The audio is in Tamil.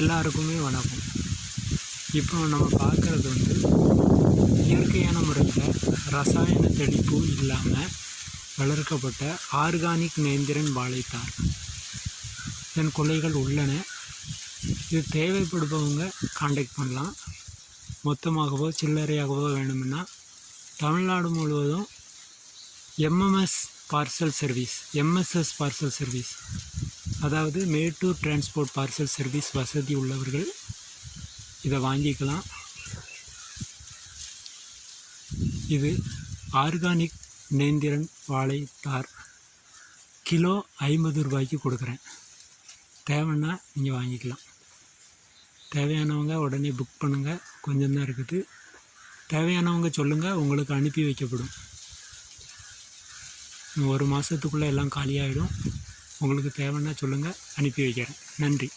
எல்லாருக்குமே வணக்கம். இப்போ நம்ம பார்க்குறது இயற்கையான முறையில் ரசாயன தெளிப்பு இல்லாமல் வளர்க்கப்பட்ட ஆர்கானிக் நேந்திரன் வாழைத்தார். இதன் கொலைகள் உள்ளன. இது தேவைப்படுபவங்க காண்டாக்ட் பண்ணலாம். மொத்தமாகவோ சில்லறையாகவோ வேணும்னா தமிழ்நாடு முழுவதும் எம்எஸ்எஸ் பார்சல் சர்வீஸ், அதாவது மேட்டூர் டிரான்ஸ்போர்ட் பார்சல் சர்வீஸ் வசதி உள்ளவர்கள் இதை வாங்கிக்கலாம். இது ஆர்கானிக் நேந்திரன் வாழைத்தார் கிலோ 50 ரூபாய்க்கு கொடுக்குறேன். தேவைன்னா நீங்கள் வாங்கிக்கலாம். தேவையானவங்க உடனே புக் பண்ணுங்கள். கொஞ்சம் தான் இருக்குது. தேவையானவங்க சொல்லுங்கள், உங்களுக்கு அனுப்பி வைக்கப்படும். 1 மாதத்துக்குள்ளே எல்லாம் காலியாகிடும். உங்களுக்கு தேவைன்னா சொல்லுங்கள், அனுப்பி வைக்கிறேன். நன்றி.